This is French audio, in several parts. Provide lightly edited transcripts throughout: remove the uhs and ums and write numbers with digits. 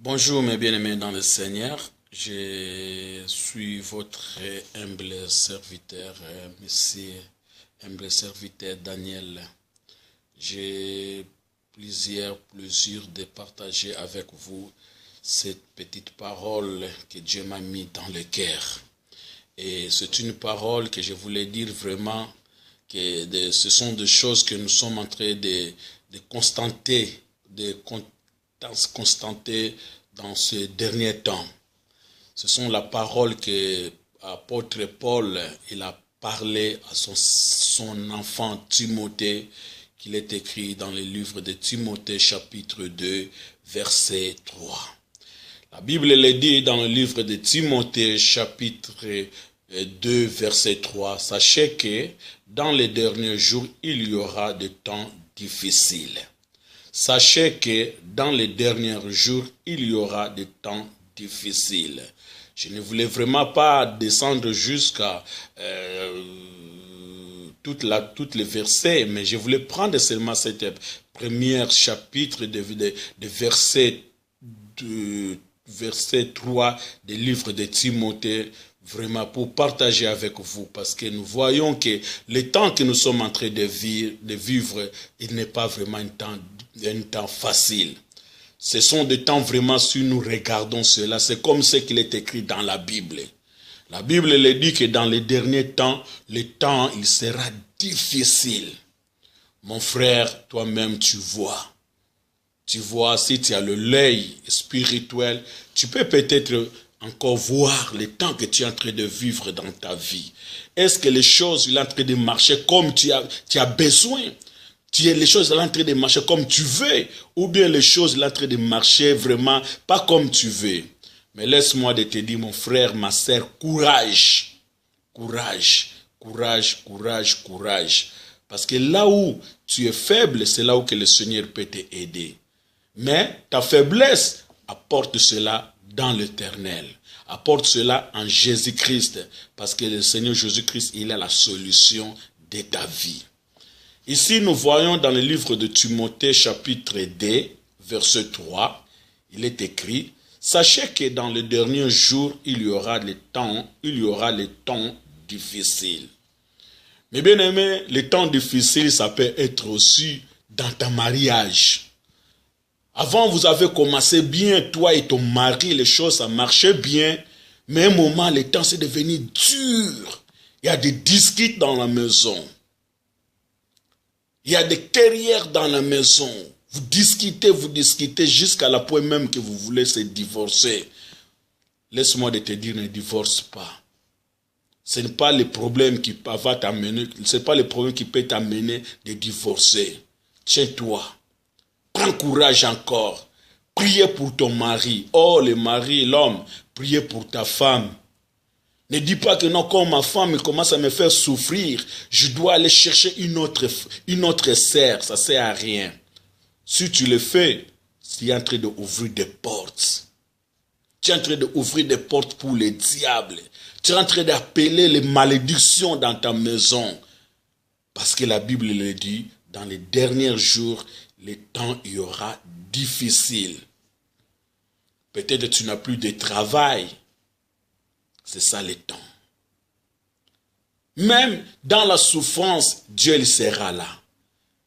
Bonjour mes bien-aimés dans le Seigneur, je suis votre humble serviteur, monsieur humble serviteur Daniel. J'ai plaisir de partager avec vous cette petite parole que Dieu m'a mis dans le cœur. Et c'est une parole que je voulais dire vraiment que ce sont des choses que nous sommes en train de constater, constater dans ces derniers temps. Ce sont la parole que l'apôtre Paul il a parlé à son enfant Timothée, qu'il est écrit dans le livre de Timothée chapitre 2 verset 3. La Bible le dit dans le livre de Timothée chapitre 2 verset 3. Sachez que dans les derniers jours il y aura des temps difficiles. Sachez que dans les derniers jours, il y aura des temps difficiles. Je ne voulais vraiment pas descendre jusqu'à toutes les versets, mais je voulais prendre seulement cette première chapitre de verset 3 du livre de Timothée, vraiment pour partager avec vous, parce que nous voyons que le temps que nous sommes en train de vivre, il n'est pas vraiment un temps facile. Ce sont des temps vraiment, si nous regardons cela, c'est comme ce qu'il est écrit dans la Bible. La Bible le dit que dans les derniers temps, le temps, il sera difficile. Mon frère, toi-même, tu vois, si tu as l'œil spirituel, tu peux peut-être encore voir le temps que tu es en train de vivre dans ta vie. Est-ce que les choses sont en train de marcher comme tu as besoin? Les choses sont en train de marcher comme tu veux, ou bien les choses sont en train de marcher vraiment pas comme tu veux. Mais laisse-moi te dire, mon frère, ma sœur, courage. Courage, courage, courage, courage. Parce que là où tu es faible, c'est là où que le Seigneur peut t'aider. Mais ta faiblesse, apporte cela dans l'Éternel. Apporte cela en Jésus-Christ. Parce que le Seigneur Jésus-Christ, il est la solution de ta vie. Ici, nous voyons dans le livre de Timothée, chapitre 2, verset 3, il est écrit, « Sachez que dans les derniers jours, il y aura les temps difficiles. » Mais bien aimé, les temps difficiles, ça peut être aussi dans ton mariage. Avant, vous avez commencé bien, toi et ton mari, les choses, ça marchait bien, mais à un moment, le temps, c'est devenu dur. Il y a des disputes dans la maison. Il y a des carrières dans la maison. Vous discutez jusqu'à la point même que vous voulez se divorcer. Laisse-moi te dire, ne divorce pas. Ce n'est pas le problème qui va t'amener, ce n'est pas le problème qui peut t'amener de divorcer. Tiens-toi. Prends courage encore. Priez pour ton mari. Oh, le mari, l'homme, priez pour ta femme. Ne dis pas que non, comme ma femme commence à me faire souffrir, je dois aller chercher une autre sœur. Ça ne sert à rien. Si tu le fais, tu es en train d'ouvrir des portes. Tu es en train d'ouvrir des portes pour les diables. Tu es en train d'appeler les malédictions dans ta maison. Parce que la Bible le dit, dans les derniers jours, le temps y aura difficile. Peut-être tu n'as plus de travail. C'est ça le temps. Même dans la souffrance, Dieu il sera là.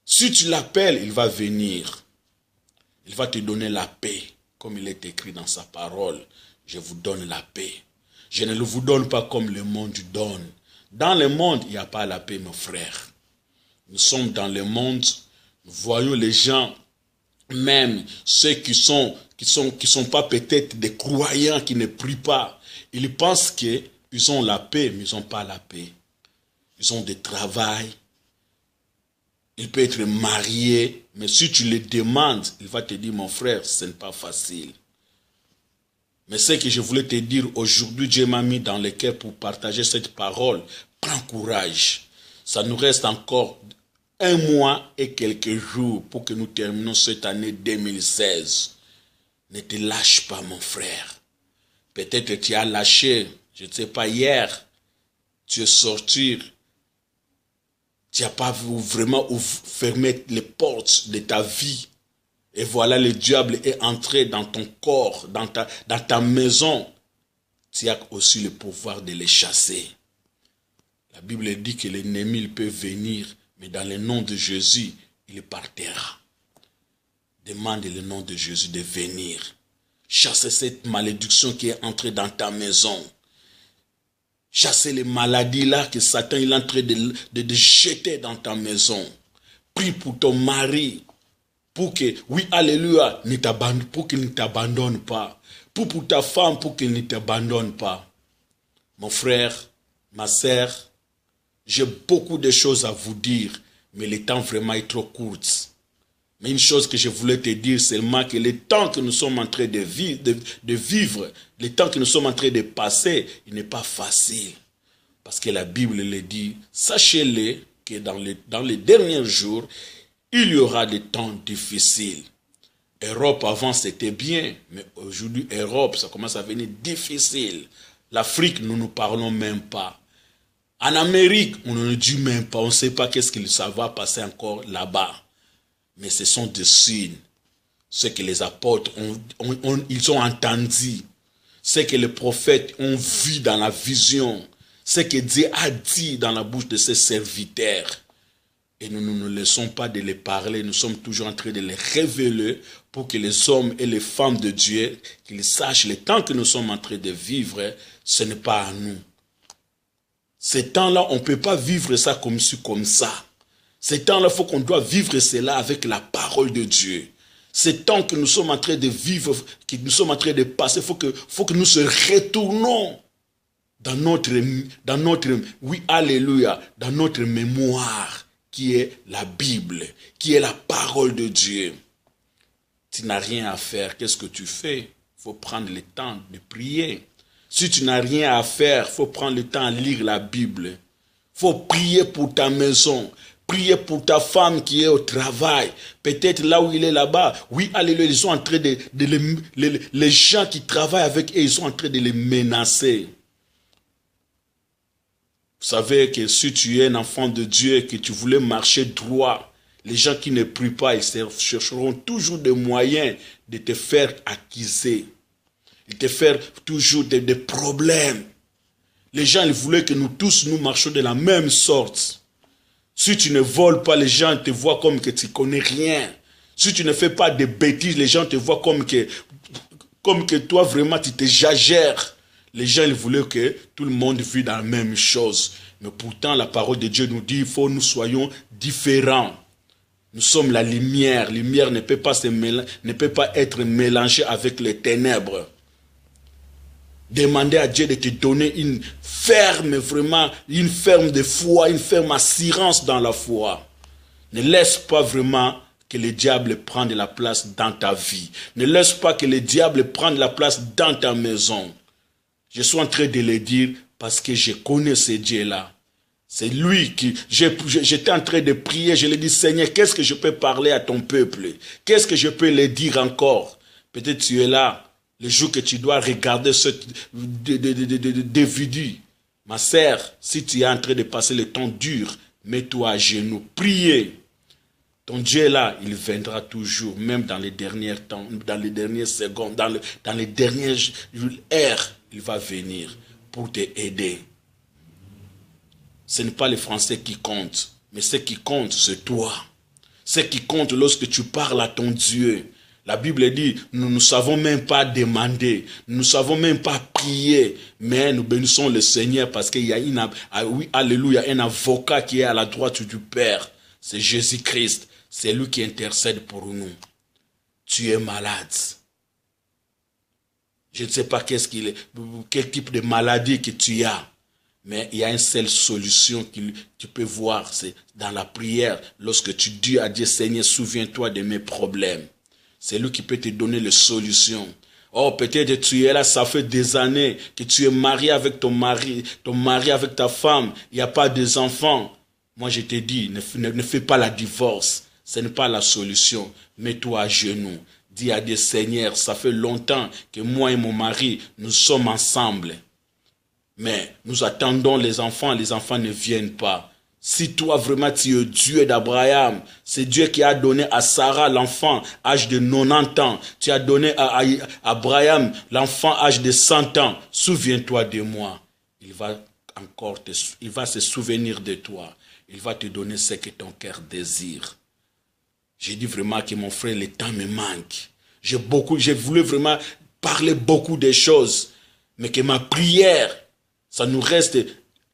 Si tu l'appelles, il va venir. Il va te donner la paix, comme il est écrit dans sa parole. Je vous donne la paix. Je ne vous donne pas comme le monde donne. Dans le monde, il n'y a pas la paix, mon frère. Nous sommes dans le monde, nous voyons les gens, même ceux qui sont pas peut-être des croyants, qui ne prient pas. Ils pensent qu'ils ont la paix, mais ils n'ont pas la paix. Ils ont des travail. Ils peuvent être mariés, mais si tu les demandes, il va te dire, mon frère, ce n'est pas facile. Mais ce que je voulais te dire aujourd'hui, Dieu m'a mis dans le cœur pour partager cette parole. Prends courage. Ça nous reste encore 1 mois et quelques jours pour que nous terminons cette année 2016. Ne te lâche pas, mon frère. Peut-être que tu as lâché, je ne sais pas, hier, tu es sorti, tu n'as pas vraiment fermé les portes de ta vie. Et voilà, le diable est entré dans ton corps, dans ta maison. Tu as aussi le pouvoir de les chasser. La Bible dit que l'ennemi il peut venir, mais dans le nom de Jésus, il partira. Demande le nom de Jésus de venir. Chasser cette malédiction qui est entrée dans ta maison. Chasser les maladies là que Satan il est en train de jeter dans ta maison. Prie pour ton mari. Pour que, oui, alléluia, pour qu'il ne t'abandonne pas. Pour ta femme, pour qu'il ne t'abandonne pas. Mon frère, ma sœur, j'ai beaucoup de choses à vous dire, mais le temps vraiment est trop court. Mais une chose que je voulais te dire seulement, que le temps que nous sommes en train de vivre, le temps que nous sommes en train de passer, il n'est pas facile. Parce que la Bible le dit, sachez-le que dans les derniers jours, il y aura des temps difficiles. Europe avant c'était bien, mais aujourd'hui Europe ça commence à devenir difficile. L'Afrique nous ne parlons même pas. En Amérique on ne dit même pas, on ne sait pas qu'est-ce que ça va passer encore là-bas. Mais ce sont des signes. Ce que les apôtres ils ont entendu. Ce que les prophètes ont vu dans la vision. Ce que Dieu a dit dans la bouche de ses serviteurs. Et nous ne laissons pas de les parler, nous sommes toujours en train de les révéler pour que les hommes et les femmes de Dieu, qu'ils sachent le temps que nous sommes en train de vivre, ce n'est pas à nous. Ce temps-là, on ne peut pas vivre ça comme ça. Ce temps-là, il faut qu'on doit vivre cela avec la parole de Dieu. Ce temps que nous sommes en train de vivre, que nous sommes en train de passer, il faut que nous se retournons dans notre, oui, alléluia, dans notre mémoire, qui est la Bible, qui est la parole de Dieu. Tu n'as rien à faire, qu'est-ce que tu fais? Il faut prendre le temps de prier. Si tu n'as rien à faire, il faut prendre le temps de lire la Bible. Il faut prier pour ta maison. Prier pour ta femme qui est au travail. Peut-être là où il est là-bas. Oui, alléluia, ils sont en train les gens qui travaillent avec eux, ils sont en train de les menacer. Vous savez que si tu es un enfant de Dieu et que tu voulais marcher droit, les gens qui ne prient pas, ils chercheront toujours des moyens de te faire accuser. De te faire toujours des problèmes. Les gens ils voulaient que nous tous nous marchions de la même sorte. Si tu ne voles pas, les gens te voient comme que tu ne connais rien. Si tu ne fais pas de bêtises, les gens te voient comme que toi vraiment tu t'exagères. Les gens ils voulaient que tout le monde vive dans la même chose. Mais pourtant, la parole de Dieu nous dit qu'il faut que nous soyons différents. Nous sommes la lumière. La lumière ne peut pas être mélangée avec les ténèbres. Demandez à Dieu de te donner une ferme de foi, une ferme assurance dans la foi. Ne laisse pas vraiment que le diable prenne la place dans ta vie. Ne laisse pas que le diable prenne la place dans ta maison. Je suis en train de le dire parce que je connais ce Dieu-là. C'est lui qui... J'étais en train de prier, je lui ai dit, Seigneur, qu'est-ce que je peux parler à ton peuple? Qu'est-ce que je peux leur dire encore? Peut-être tu es là, le jour que tu dois regarder ce DVD. Ma sœur, si tu es en train de passer le temps dur, mets-toi à genoux, priez. Ton Dieu là, il viendra toujours, même dans les derniers temps, dans les dernières secondes, dans les dernières heures, il va venir pour t'aider. Ce n'est pas les Français qui comptent, mais ce qui compte, c'est toi. Ce qui compte lorsque tu parles à ton Dieu. La Bible dit, nous ne savons même pas demander, nous ne savons même pas prier, mais nous bénissons le Seigneur parce qu'il y a oui, alléluia, un avocat qui est à la droite du Père. C'est Jésus-Christ. C'est lui qui intercède pour nous. Tu es malade. Je ne sais pas quel type de maladie que tu as. Mais il y a une seule solution que tu peux voir. C'est dans la prière. Lorsque tu dis à Dieu, Seigneur, souviens-toi de mes problèmes. C'est lui qui peut te donner les solutions. Oh, peut-être tu es là, ça fait des années que tu es marié avec ton mari avec ta femme. Il n'y a pas d'enfants. Moi, je te dis, ne fais pas la divorce. Ce n'est pas la solution. Mets-toi à genoux. Dis à Dieu, Seigneur, ça fait longtemps que moi et mon mari, nous sommes ensemble. Mais nous attendons les enfants ne viennent pas. Si toi vraiment tu es Dieu d'Abraham, c'est Dieu qui a donné à Sarah l'enfant âge de 90 ans. Tu as donné à Abraham l'enfant âge de 100 ans. Souviens-toi de moi. Il va se souvenir de toi. Il va te donner ce que ton cœur désire. J'ai dit vraiment que mon frère, le temps me manque. J'ai voulu vraiment parler beaucoup de choses. Mais que ma prière, ça nous reste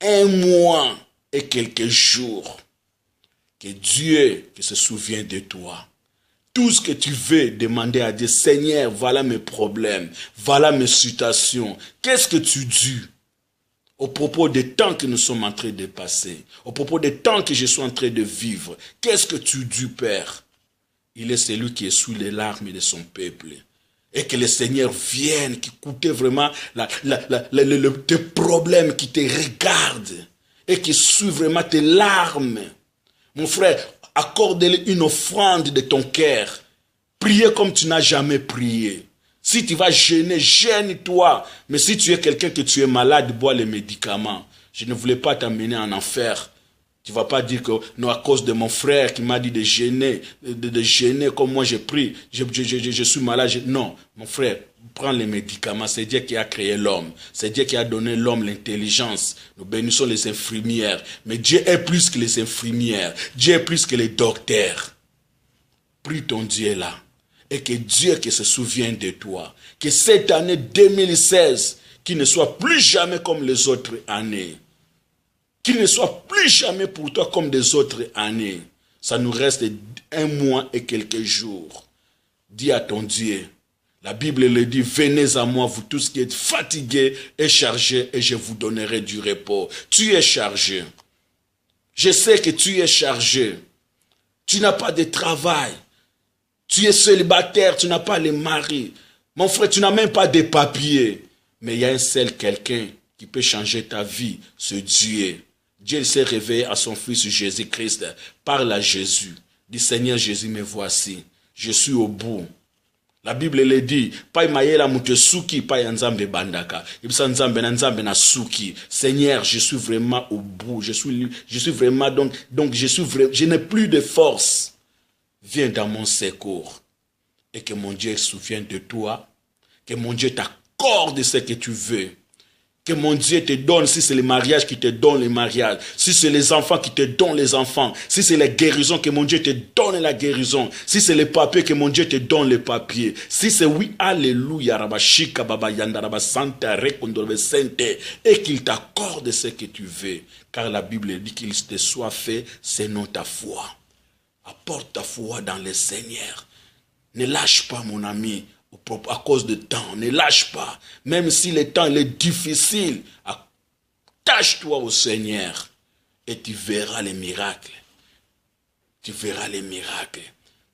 1 mois et quelques jours. Que Dieu se souvienne de toi. Tout ce que tu veux demander à Dieu, Seigneur, voilà mes problèmes, voilà mes situations. Qu'est-ce que tu dis au propos des temps que nous sommes en train de passer, au propos des temps que je suis en train de vivre? Qu'est-ce que tu dis, Père? Il est celui qui essuie les larmes de son peuple. Et que le Seigneur vienne, qui coûtait vraiment tes problèmes, qui te regardent et qui suit vraiment tes larmes. Mon frère, accorde-lui une offrande de ton cœur. Priez comme tu n'as jamais prié. Si tu vas gêner, gêne-toi. Mais si tu es quelqu'un que tu es malade, bois les médicaments. Je ne voulais pas t'amener en enfer. Tu ne vas pas dire que non, à cause de mon frère qui m'a dit de gêner, de gêner comme moi j'ai pris, je suis malade. Non, mon frère, prends les médicaments. C'est Dieu qui a créé l'homme. C'est Dieu qui a donné l'homme l'intelligence. Nous bénissons les infirmières. Mais Dieu est plus que les infirmières. Dieu est plus que les docteurs. Prie ton Dieu là. Et que Dieu qui se souvienne de toi. Que cette année 2016, qui ne soit plus jamais comme les autres années. Qu'il ne soit plus jamais pour toi comme des autres années. Ça nous reste 1 mois et quelques jours. Dis à ton Dieu. La Bible le dit, venez à moi, vous tous qui êtes fatigués et chargés, et je vous donnerai du repos. Tu es chargé. Je sais que tu es chargé. Tu n'as pas de travail. Tu es célibataire, tu n'as pas de mari. Mon frère, tu n'as même pas de papiers. Mais il y a un seul quelqu'un qui peut changer ta vie, ce Dieu. Dieu s'est réveillé à son fils Jésus-Christ. Parle à Jésus. Dis, Seigneur Jésus, me voici. Je suis au bout. La Bible le dit, pa mayela mute suki, pa nzambe bandaka. Ibsa nzambe na nzambe na suki. Seigneur, je suis vraiment au bout. Je suis vraiment je n'ai plus de force. Viens dans mon secours. Et que mon Dieu se souvienne de toi. Que mon Dieu t'accorde ce que tu veux. Que mon Dieu te donne, si c'est le mariage qui te donne le mariage, si c'est les enfants qui te donnent les enfants, si c'est la guérison, que mon Dieu te donne la guérison, si c'est les papiers, que mon Dieu te donne les papiers, si c'est oui, alléluia, rabashika, baba yanda, rabasanta, rekondolve sente, et qu'il t'accorde ce que tu veux, car la Bible dit qu'il te soit fait, c'est non ta foi. Apporte ta foi dans le Seigneur. Ne lâche pas, mon ami. À cause du temps, ne lâche pas. Même si le temps est difficile, attache-toi au Seigneur et tu verras les miracles. Tu verras les miracles.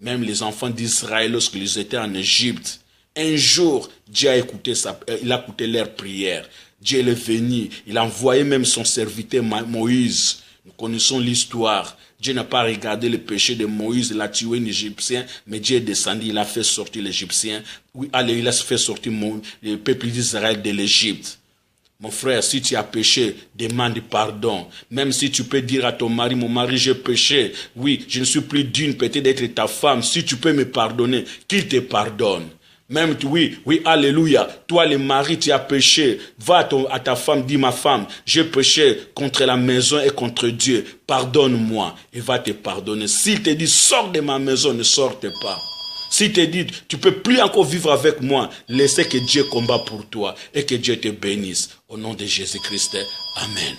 Même les enfants d'Israël, lorsqu'ils étaient en Égypte, un jour, Dieu a écouté leur prière. Dieu est venu, il a envoyé même son serviteur Moïse. Nous connaissons l'histoire. Dieu n'a pas regardé le péché de Moïse, il a tué un Égyptien, mais Dieu est descendu, il a fait sortir l'Égyptien. Oui, allez, il a fait sortir le peuple d'Israël de l'Égypte. Mon frère, si tu as péché, demande pardon. Même si tu peux dire à ton mari, mon mari, j'ai péché. Oui, je ne suis plus digne peut-être d'être ta femme. Si tu peux me pardonner, qu'il te pardonne. Même, oui, alléluia. Toi, le mari, tu as péché. Va à ta femme, dis ma femme, j'ai péché contre la maison et contre Dieu. Pardonne-moi. Il va te pardonner. S'il te dit, sors de ma maison, ne sorte pas. S'il te dit, tu ne peux plus encore vivre avec moi, laissez que Dieu combat pour toi et que Dieu te bénisse. Au nom de Jésus-Christ, Amen.